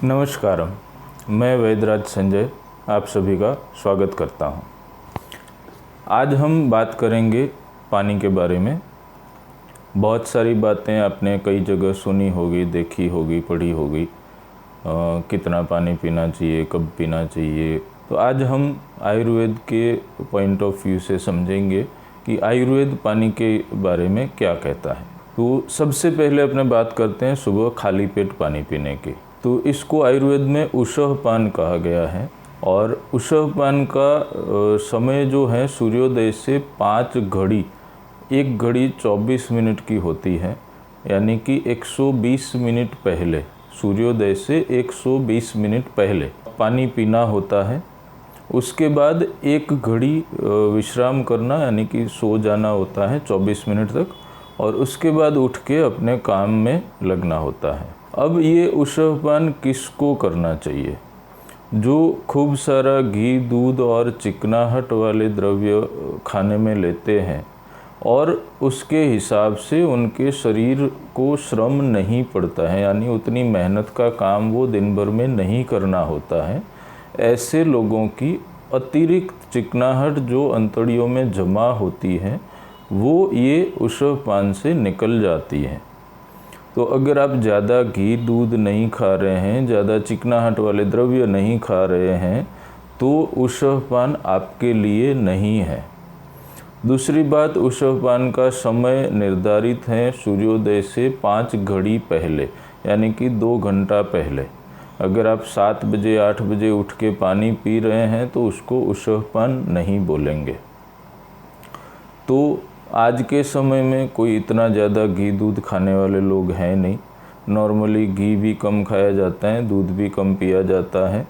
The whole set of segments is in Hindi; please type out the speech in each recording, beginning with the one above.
नमस्कारम, मैं वैद्यराज संजय आप सभी का स्वागत करता हूं। आज हम बात करेंगे पानी के बारे में। बहुत सारी बातें आपने कई जगह सुनी होगी, देखी होगी, पढ़ी होगी। कितना पानी पीना चाहिए, कब पीना चाहिए। तो आज हम आयुर्वेद के पॉइंट ऑफ व्यू से समझेंगे कि आयुर्वेद पानी के बारे में क्या कहता है। तो सबसे पहले अपने बात करते हैं सुबह खाली पेट पानी पीने की। तो इसको आयुर्वेद में उषःपान कहा गया है और उषःपान का समय जो है सूर्योदय से 5 घड़ी, 1 घड़ी 24 मिनट की होती है, यानी कि 120 मिनट पहले, सूर्योदय से 120 मिनट पहले पानी पीना होता है। उसके बाद 1 घड़ी विश्राम करना, यानी कि सो जाना होता है 24 मिनट तक, और उसके बाद उठ के अपने काम में लगना होता है। अब ये उषःपान किसको करना चाहिए? जो खूब सारा घी, दूध और चिकनाहट वाले द्रव्य खाने में लेते हैं और उसके हिसाब से उनके शरीर को श्रम नहीं पड़ता है, यानी उतनी मेहनत का काम वो दिन भर में नहीं करना होता है, ऐसे लोगों की अतिरिक्त चिकनाहट जो अंतड़ियों में जमा होती है वो ये उषःपान से निकल जाती है। तो अगर आप ज़्यादा घी, दूध नहीं खा रहे हैं, ज़्यादा चिकनाहट वाले द्रव्य नहीं खा रहे हैं, तो उषःपान आपके लिए नहीं है। दूसरी बात, उषःपान का समय निर्धारित है सूर्योदय से 5 घड़ी पहले, यानी कि 2 घंटा पहले। अगर आप 7 बजे 8 बजे उठ के पानी पी रहे हैं तो उसको उषःपान नहीं बोलेंगे। तो आज के समय में कोई इतना ज़्यादा घी दूध खाने वाले लोग हैं नहीं। नॉर्मली घी भी कम खाया जाता है, दूध भी कम पिया जाता है।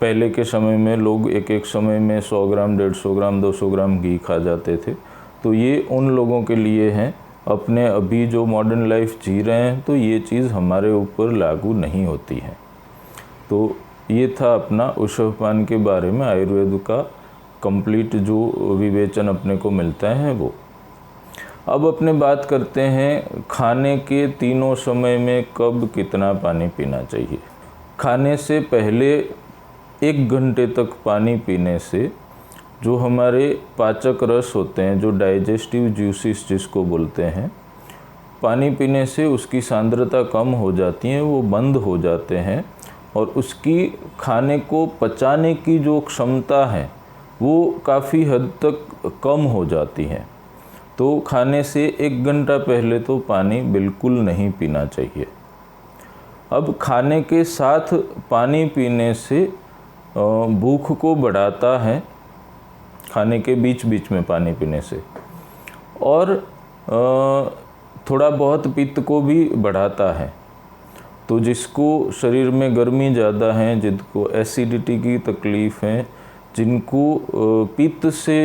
पहले के समय में लोग एक समय में 100 ग्राम, 150 ग्राम, 200 ग्राम घी खा जाते थे। तो ये उन लोगों के लिए हैं। अपने अभी जो मॉडर्न लाइफ जी रहे हैं तो ये चीज़ हमारे ऊपर लागू नहीं होती है। तो ये था अपना उषःपान के बारे में आयुर्वेद का कंप्लीट जो विवेचन अपने को मिलता है वो। अब अपने बात करते हैं खाने के तीनों समय में कब कितना पानी पीना चाहिए। खाने से पहले 1 घंटे तक पानी पीने से जो हमारे पाचक रस होते हैं, जो डाइजेस्टिव जूसेस जिसको बोलते हैं, पानी पीने से उसकी सांद्रता कम हो जाती है, वो बंद हो जाते हैं और उसकी खाने को पचाने की जो क्षमता है वो काफ़ी हद तक कम हो जाती है। तो खाने से 1 घंटा पहले तो पानी बिल्कुल नहीं पीना चाहिए। अब खाने के साथ पानी पीने से भूख को बढ़ाता है, खाने के बीच बीच में पानी पीने से, और थोड़ा बहुत पित्त को भी बढ़ाता है। तो जिसको शरीर में गर्मी ज़्यादा है, जिनको एसिडिटी की तकलीफ़ है, जिनको पित्त से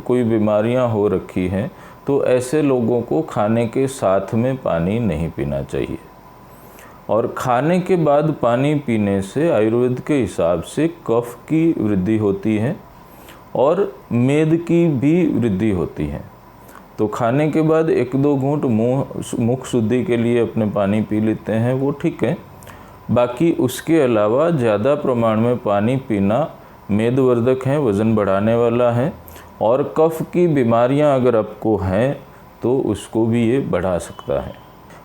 कोई बीमारियां हो रखी हैं, तो ऐसे लोगों को खाने के साथ में पानी नहीं पीना चाहिए। और खाने के बाद पानी पीने से आयुर्वेद के हिसाब से कफ की वृद्धि होती है और मेद की भी वृद्धि होती है। तो खाने के बाद 1-2 घूंट मुख शुद्धि के लिए अपने पानी पी लेते हैं, वो ठीक है। बाकी उसके अलावा ज़्यादा प्रमाण में पानी पीना मेदवर्धक है, वज़न बढ़ाने वाला है, और कफ की बीमारियां अगर आपको हैं तो उसको भी ये बढ़ा सकता है।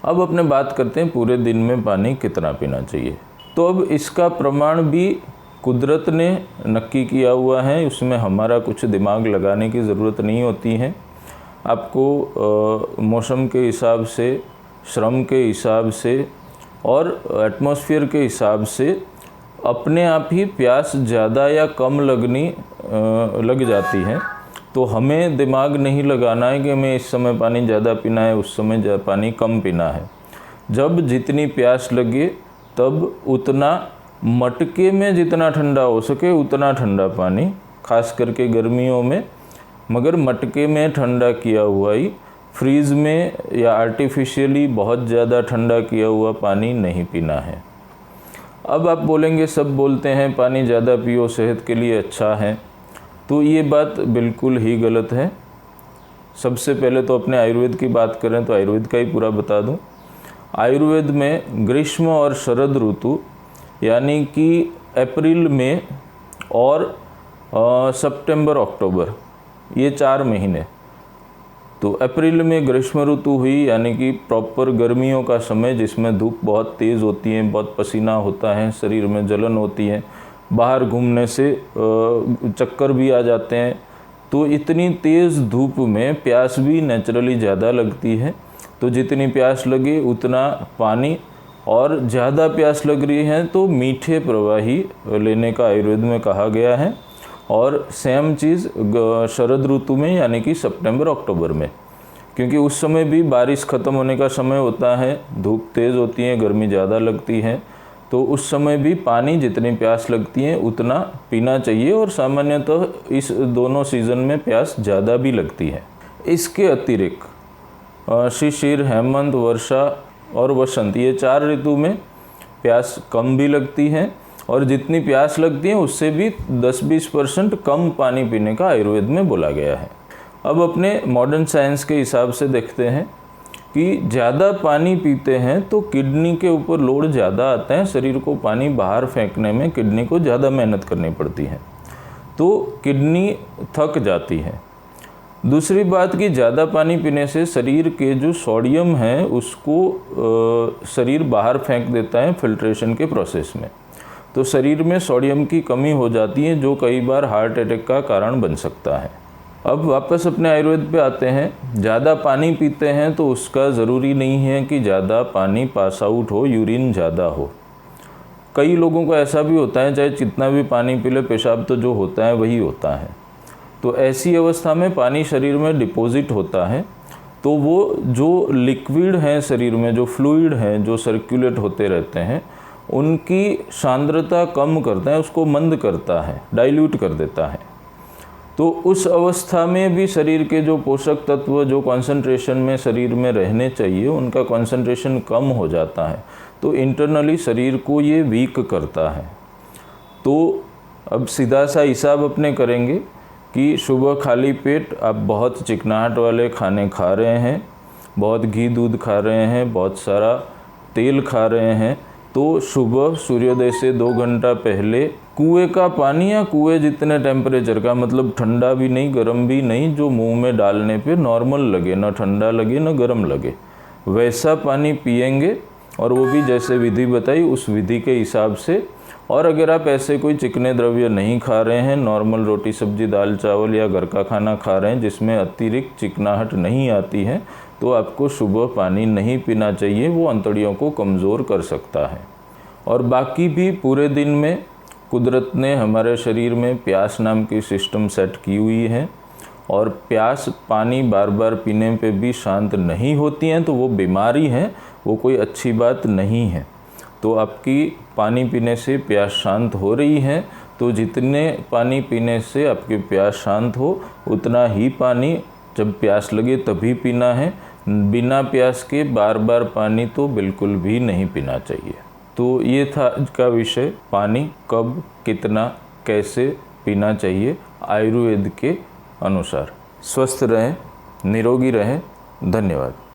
अब अपने बात करते हैं पूरे दिन में पानी कितना पीना चाहिए। तो अब इसका प्रमाण भी कुदरत ने नक्की किया हुआ है, उसमें हमारा कुछ दिमाग लगाने की ज़रूरत नहीं होती है। आपको मौसम के हिसाब से, श्रम के हिसाब से और एटमॉस्फेयर के हिसाब से अपने आप ही प्यास ज़्यादा या कम लग जाती है। तो हमें दिमाग नहीं लगाना है कि हमें इस समय पानी ज़्यादा पीना है, उस समय पानी कम पीना है। जब जितनी प्यास लगे तब उतना, मटके में जितना ठंडा हो सके उतना ठंडा पानी, खास करके गर्मियों में, मगर मटके में ठंडा किया हुआ ही, फ्रीज़ में या आर्टिफिशियली बहुत ज़्यादा ठंडा किया हुआ पानी नहीं पीना है। अब आप बोलेंगे, सब बोलते हैं पानी ज़्यादा पियो, सेहत के लिए अच्छा है। तो ये बात बिल्कुल ही गलत है। सबसे पहले तो अपने आयुर्वेद की बात करें तो आयुर्वेद का ही पूरा बता दूं। आयुर्वेद में ग्रीष्म और शरद ऋतु यानी कि अप्रैल में और सितंबर अक्टूबर, ये 4 महीने। तो अप्रैल में ग्रीष्म ऋतु हुई, यानी कि प्रॉपर गर्मियों का समय, जिसमें धूप बहुत तेज़ होती है, बहुत पसीना होता है, शरीर में जलन होती है, बाहर घूमने से चक्कर भी आ जाते हैं। तो इतनी तेज़ धूप में प्यास भी नेचुरली ज़्यादा लगती है। तो जितनी प्यास लगे उतना पानी, और ज़्यादा प्यास लग रही है तो मीठे प्रवाही लेने का आयुर्वेद में कहा गया है। और सेम चीज़ शरद ऋतु में, यानी कि सितंबर अक्टूबर में, क्योंकि उस समय भी बारिश ख़त्म होने का समय होता है, धूप तेज़ होती है, गर्मी ज़्यादा लगती है। तो उस समय भी पानी जितनी प्यास लगती है उतना पीना चाहिए, और सामान्यतः इस दोनों सीज़न में प्यास ज़्यादा भी लगती है। इसके अतिरिक्त शिशिर, हेमंत, वर्षा और वसंत, ये 4 ऋतु में प्यास कम भी लगती है, और जितनी प्यास लगती है उससे भी 10-20% कम पानी पीने का आयुर्वेद में बोला गया है। अब अपने मॉडर्न साइंस के हिसाब से देखते हैं कि ज़्यादा पानी पीते हैं तो किडनी के ऊपर लोड ज़्यादा आता है, शरीर को पानी बाहर फेंकने में किडनी को ज़्यादा मेहनत करनी पड़ती है, तो किडनी थक जाती है। दूसरी बात कि ज़्यादा पानी पीने से शरीर के जो सोडियम है उसको शरीर बाहर फेंक देता है फिल्ट्रेशन के प्रोसेस में, तो शरीर में सोडियम की कमी हो जाती है, जो कई बार हार्ट अटैक का कारण बन सकता है। अब वापस अपने आयुर्वेद पे आते हैं। ज़्यादा पानी पीते हैं तो उसका ज़रूरी नहीं है कि ज़्यादा पानी पास आउट हो, यूरिन ज़्यादा हो। कई लोगों को ऐसा भी होता है, चाहे जितना भी पानी पी ले, पेशाब तो जो होता है वही होता है। तो ऐसी अवस्था में पानी शरीर में डिपॉजिट होता है, तो वो जो लिक्विड हैं शरीर में, जो फ्लूइड हैं, जो सर्कुलेट होते रहते हैं, उनकी सांद्रता कम करता है, उसको मंद करता है, डाइल्यूट कर देता है। तो उस अवस्था में भी शरीर के जो पोषक तत्व जो कंसंट्रेशन में शरीर में रहने चाहिए, उनका कंसंट्रेशन कम हो जाता है, तो इंटरनली शरीर को ये वीक करता है। तो अब सीधा सा हिसाब अपने करेंगे कि सुबह खाली पेट आप बहुत चिकनाहट वाले खाने खा रहे हैं, बहुत घी दूध खा रहे हैं, बहुत सारा तेल खा रहे हैं, तो सुबह सूर्योदय से 2 घंटा पहले कुएं का पानी, या कुएं जितने टेम्परेचर का, मतलब ठंडा भी नहीं गर्म भी नहीं, जो मुंह में डालने पे नॉर्मल लगे, ना ठंडा लगे ना गर्म लगे, वैसा पानी पिएंगे। और वो भी जैसे विधि बताई उस विधि के हिसाब से। और अगर आप ऐसे कोई चिकने द्रव्य नहीं खा रहे हैं, नॉर्मल रोटी सब्जी दाल चावल या घर का खाना खा रहे हैं जिसमें अतिरिक्त चिकनाहट नहीं आती है, तो आपको सुबह पानी नहीं पीना चाहिए, वो अंतड़ियों को कमज़ोर कर सकता है। और बाकी भी पूरे दिन में कुदरत ने हमारे शरीर में प्यास नाम की सिस्टम सेट की हुई है, और प्यास पानी बार बार पीने पे भी शांत नहीं होती हैं, तो वो बीमारी है, वो कोई अच्छी बात नहीं है। तो आपकी पानी पीने से प्यास शांत हो रही है, तो जितने पानी पीने से आपकी प्यास शांत हो उतना ही पानी जब प्यास लगे तभी पीना है। बिना प्यास के बार बार पानी तो बिल्कुल भी नहीं पीना चाहिए। तो ये था आज का विषय, पानी कब, कितना, कैसे पीना चाहिए आयुर्वेद के अनुसार। स्वस्थ रहें, निरोगी रहें। धन्यवाद।